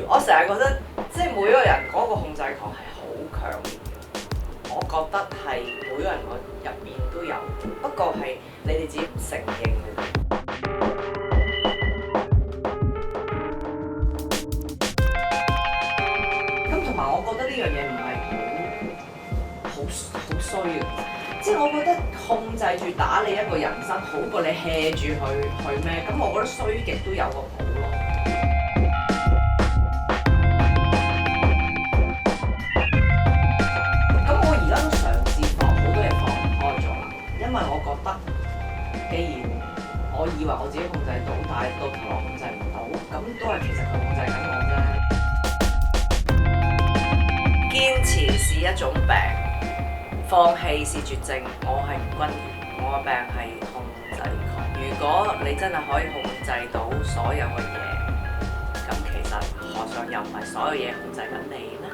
我成日覺得，即係每一個人嗰個控制狂係好強烈嘅。我覺得係每個人個入邊都有，不過係你哋自己唔承認嘅啫。咁同埋我覺得呢樣嘢唔係好衰嘅，即係我覺得控制住打理一個人生好過你 hea 住去咩？咁我覺得衰極都有個譜咯。因為我覺得，既然我以為我自己控制到，但係到頭來控制唔到，咁都係其實佢控制緊我啫。堅持是一種病，放棄是絕症。我係吳君如，我嘅病係控制狂。如果你真係可以控制到所有嘅嘢，咁其實何嘗又唔係所有嘢控制緊你呢？